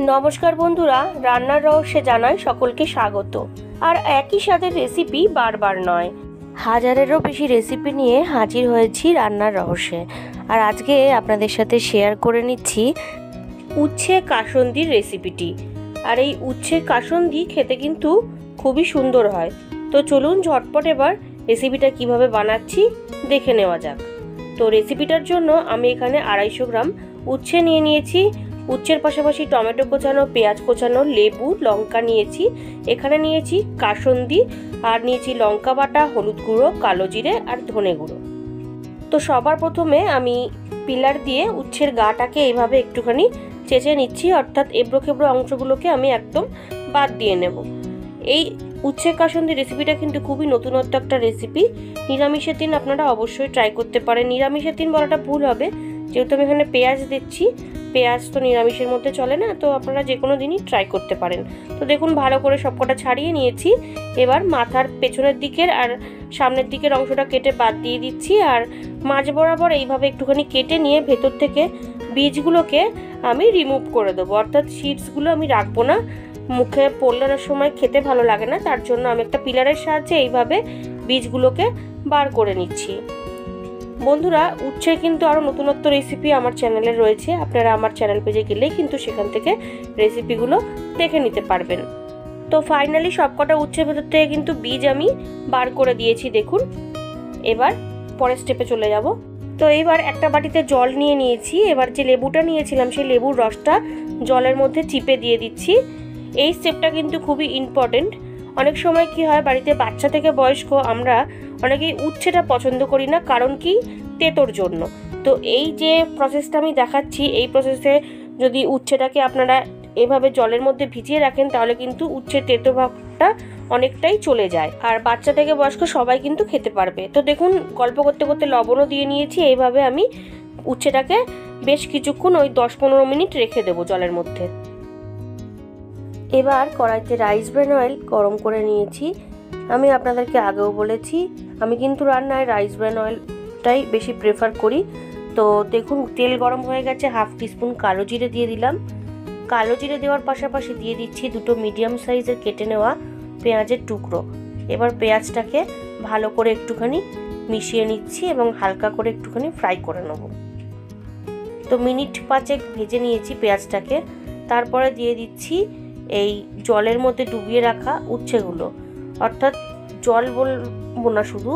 নমস্কার বন্ধুরা, রান্নার রহস্যে জানাই সকলকে স্বাগত। আর একই স্বাদের রেসিপি বারবার নয়, হাজারেরও বেশি রেসিপি নিয়ে হাজির হয়েছি রান্নার রহস্যে। আর আজকে আপনাদের সাথে শেয়ার করে নিচ্ছি উচ্ছে কাসন্দির রেসিপিটি। আর এই উচ্ছে কাসন্দি খেতে কিন্তু খুবই সুন্দর হয়। তো চলুন ঝটপট এবার রেসিপিটা কিভাবে বানাচ্ছি দেখে নেওয়া যাক। তো রেসিপিটার জন্য আমি এখানে 250 গ্রাম উচ্ছে নিয়ে নিয়েছি। উচ্ছের পাশাপাশি টমেটো কোচানো, পেঁয়াজ কোচানো, লেবু, লঙ্কা নিয়েছি। এখানে নিয়েছি কাসন্দি, আর নিয়েছি লঙ্কা বাটা, হলুদ গুঁড়ো, কালো জিরে আর ধনে গুঁড়ো। তো সবার প্রথমে আমি পিলার দিয়ে উচ্ছের গাটাকে এইভাবে একটুখানি চেঁচে নিচ্ছি, অর্থাৎ এবড়ো খেবড়ো অংশগুলোকে আমি একদম বাদ দিয়ে নেব। এই উচ্ছে কাসন্দি রেসিপিটা কিন্তু খুবই নতুনত্ব একটা রেসিপি। নিরামিষের দিন আপনারা অবশ্যই ট্রাই করতে পারেন। নিরামিষের দিন বলাটা ভুল হবে, যেহেতু আমি এখানে পেঁয়াজ দিচ্ছি। পেঁয়াজ তো নিরামিষের মধ্যে চলে না, তো আপনারা যে কোনো দিনই ট্রাই করতে পারেন। তো দেখুন ভালো করে সবকটা ছাড়িয়ে নিয়েছি। এবার মাথার পেছনের দিকের আর সামনের দিকের অংশটা কেটে বাদ দিয়ে দিচ্ছি। আর মাঝ বরাবর এইভাবে একটুখানি কেটে নিয়ে ভেতর থেকে বীজগুলোকে আমি রিমুভ করে দেবো, অর্থাৎ সিডসগুলো আমি রাখবো না। মুখে পড়লার সময় খেতে ভালো লাগে না, তার জন্য আমি একটা পিলারের সাহায্যে এইভাবে বীজগুলোকে বার করে নিচ্ছি। বন্ধুরা, উচ্ছের কিন্তু আরও নতুনত্ব রেসিপি আমার চ্যানেলে রয়েছে। আপনারা আমার চ্যানেল পেজে গেলেই কিন্তু সেখান থেকে রেসিপিগুলো দেখে নিতে পারবেন। তো ফাইনালি সবকটা উচ্ছের ভেতর থেকে কিন্তু বীজ আমি বার করে দিয়েছি। দেখুন, এবার পরের স্টেপে চলে যাব। তো এবার একটা বাটিতে জল নিয়ে নিয়েছি। এবার যে লেবুটা নিয়েছিলাম সেই লেবুর রসটা জলের মধ্যে চিপে দিয়ে দিচ্ছি। এই স্টেপটা কিন্তু খুবই ইম্পর্টেন্ট। অনেক সময় কি হয়, বাড়িতে বাচ্চা থেকে বয়স্ক আমরা অনেকেই উচ্ছেটা পছন্দ করি না, কারণ কি, তেতোর জন্য। তো এই যে প্রসেসটা আমি দেখাচ্ছি, এই প্রসেসে যদি উচ্ছেটাকে আপনারা এভাবে জলের মধ্যে ভিজিয়ে রাখেন, তাহলে কিন্তু উচ্ছের তেতো ভাবটা অনেকটাই চলে যায়, আর বাচ্চা থেকে বয়স্ক সবাই কিন্তু খেতে পারবে। তো দেখুন, গল্প করতে করতে লবণও দিয়ে নিয়েছি। এইভাবে আমি উচ্ছেটাকে বেশ কিছুক্ষণ, ওই 10-15 মিনিট রেখে দেবো জলের মধ্যে। এবার কড়াইতে রাইস ব্রেন অয়েল গরম করে নিয়েছি। আমি আপনাদেরকে আগেও বলেছি, আমি কিন্তু রান্নায় রাইস ব্রেন অয়েলটাই বেশি প্রেফার করি। তো দেখুন, তেল গরম হয়ে গেছে। 1/2 টিস্পুন কালো জিরে দিয়ে দিলাম। কালো জিরে দেওয়ার পাশাপাশি দিয়ে দিচ্ছি 2 মিডিয়াম সাইজের কেটে নেওয়া পেঁয়াজের টুকরো। এবার পেঁয়াজটাকে ভালো করে একটুখানি মিশিয়ে নিচ্ছি এবং হালকা করে একটুখানি ফ্রাই করে নেব। তো মিনিট 5 ভেজে নিয়েছি পেঁয়াজটাকে। তারপরে দিয়ে দিচ্ছি এই জলের মধ্যে ডুবিয়ে রাখা উচ্ছেগুলো, অর্থাৎ জল বলবো না, শুধু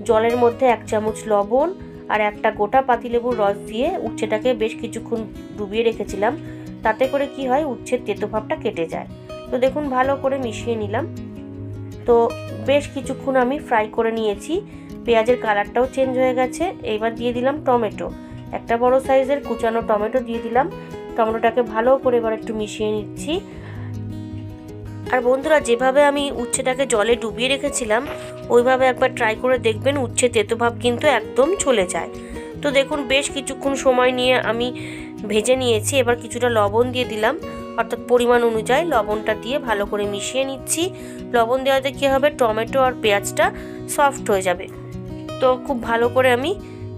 জলের মধ্যে 1 চামচ লবণ আর একটা গোটা পাতিলেবুর রস দিয়ে উচ্ছেটাকে বেশ কিছুক্ষণ ডুবিয়ে রেখেছিলাম। তাতে করে কি হয়, উচ্ছের তেতো ভাবটা কেটে যায়। তো দেখুন, ভালো করে মিশিয়ে নিলাম। তো বেশ কিছুক্ষণ আমি ফ্রাই করে নিয়েছি। পেঁয়াজের কালারটাও চেঞ্জ হয়ে গেছে। এইবার দিয়ে দিলাম টমেটো। একটা বড় সাইজের কুচানো টমেটো দিয়ে দিলাম। টমেটোটাকে ভালো করে এবার একটু মিশিয়ে নিচ্ছি। আর বন্ধুরা, যেভাবে আমি উচ্ছেটাকে জলে ডুবিয়ে রেখেছিলাম ওইভাবে একবার ট্রাই করে দেখবেন, উচ্ছে তেতো ভাব কিন্তু একদম চলে যায়। তো দেখুন, বেশ কিছুক্ষণ সময় নিয়ে আমি ভেজে নিয়েছি। এবার কিছুটা লবণ দিয়ে দিলাম, অর্থাৎ পরিমাণ অনুযায়ী লবণটা দিয়ে ভালো করে মিশিয়ে নিচ্ছি। লবণ দেওয়াতে কী হবে, টমেটো আর পেঁয়াজটা সফট হয়ে যাবে। তো খুব ভালো করে আমি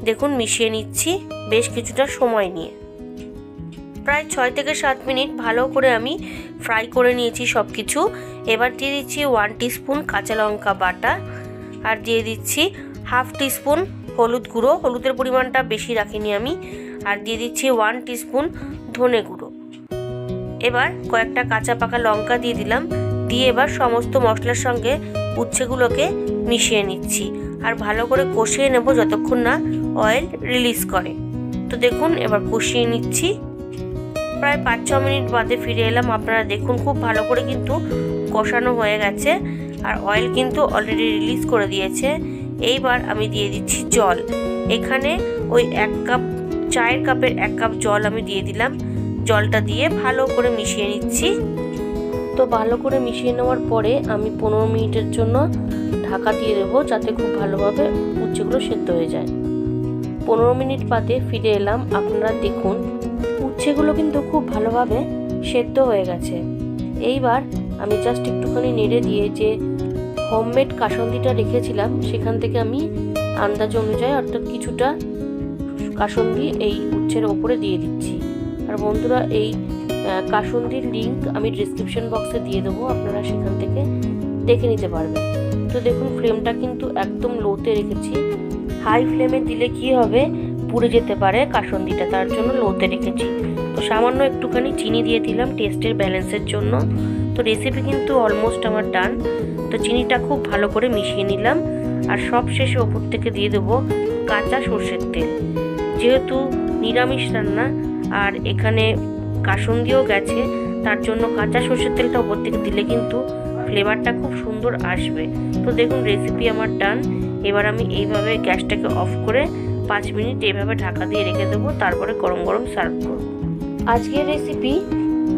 দেখুন মিশিয়ে নিচ্ছি বেশ কিছুটা সময় নিয়ে। প্রায় 6 থেকে 7 মিনিট ভালো করে আমি ফ্রাই করে নিয়েছি সব কিছু। এবার দিয়ে দিচ্ছি 1 টিস্পুন কাঁচা লঙ্কা বাটা, আর দিয়ে দিচ্ছি 1/2 টিস্পুন হলুদ গুঁড়ো। হলুদের পরিমাণটা বেশি রাখিনি আমি। আর দিয়ে দিচ্ছি 1 টিস্পুন ধনে গুঁড়ো। এবার কয়েকটা কাঁচা পাকা লঙ্কা দিয়ে দিলাম। দিয়ে এবার সমস্ত মশলার সঙ্গে উচ্ছেগুলোকে মিশিয়ে নিচ্ছি আর ভালো করে কষিয়ে নেব যতক্ষণ না অয়েল রিলিজ করে। তো দেখুন, এবার কষিয়ে নিচ্ছি। প্রায় 5-6 মিনিট বাদে ফিরে এলাম। আপনারা দেখুন, খুব ভালো করে কিন্তু কষানো হয়ে গেছে আর অয়েল কিন্তু অলরেডি রিলিজ করে দিয়েছে। এইবার আমি দিয়ে দিচ্ছি জল। এখানে ওই 1 কাপ, চায়ের কাপের 1 কাপ জল আমি দিয়ে দিলাম। জলটা দিয়ে ভালো করে মিশিয়ে নিচ্ছি। তো ভালো করে মিশিয়ে নেওয়ার পরে আমি 15 মিনিটের জন্য ঢাকা দিয়ে দেবো, যাতে খুব ভালোভাবে উচ্ছেগুলো সেদ্ধ হয়ে যায়। 15 মিনিট বাদে ফিরে এলাম। আপনারা দেখুন, উচ্ছেগুলো কিন্তু খুব ভালোভাবে সেদ্ধ হয়ে গেছে। এইবার আমি জাস্ট একটুখানি নেড়ে দিয়ে যে হোমমেড কাসন্দিটা রেখেছিলাম সেখান থেকে আমি আন্দাজ অনুযায়ী, অর্থাৎ কিছুটা কাসন্দি এই উচ্ছের ওপরে দিয়ে দিচ্ছি। আর বন্ধুরা, এই কাসুন্দির লিঙ্ক আমি ডিসক্রিপশন বক্সে দিয়ে দেবো, আপনারা সেখান থেকে দেখে নিতে পারবেন। তো দেখুন ফ্লেমটা কিন্তু একদম লোতে রেখেছি। হাই ফ্লেমে দিলে কি হবে, পুড়ে যেতে পারে কাসুন্দিটা, তার জন্য লোতে রেখেছি। তো সামান্য একটুখানি চিনি দিয়ে দিলাম টেস্টের ব্যালেন্সের জন্য। তো রেসিপি কিন্তু অলমোস্ট আমার ডান। তো চিনিটা খুব ভালো করে মিশিয়ে নিলাম। আর সব শেষে ওপর থেকে দিয়ে দেবো কাঁচা সর্ষের তেল। যেহেতু নিরামিষ রান্না আর এখানে কাসুন্দিও গেছে, তার জন্য কাঁচা সর্ষের তেলটা ওপর থেকে দিলে কিন্তু ফ্লেভারটা খুব সুন্দর আসবে। তো দেখুন রেসিপি আমার ডান। এবার আমি এইভাবে গ্যাসটাকে অফ করে 5 মিনিট এইভাবে ঢাকা দিয়ে রেখে দেবো, তারপরে গরম গরম সার্ভ করব। আজকের রেসিপি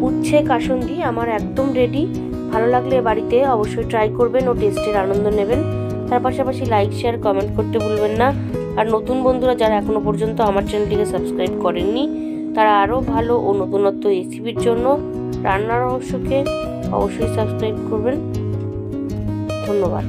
উচ্ছে কাসুন্দি আমার একদম রেডি। ভালো লাগলে বাড়িতে অবশ্যই ট্রাই করবেন ও টেস্টের আনন্দ নেবেন। তার পাশাপাশি লাইক শেয়ার কমেন্ট করতে ভুলবেন না। আর নতুন বন্ধুরা যারা এখনও পর্যন্ত আমার চ্যানেলটিকে সাবস্ক্রাইব করেননি, তারা আরও ভালো ও নতুনত্ব রেসিপির জন্য রান্নার রহস্যকে অবশ্যই সাবস্ক্রাইব করবেন। ধন্যবাদ।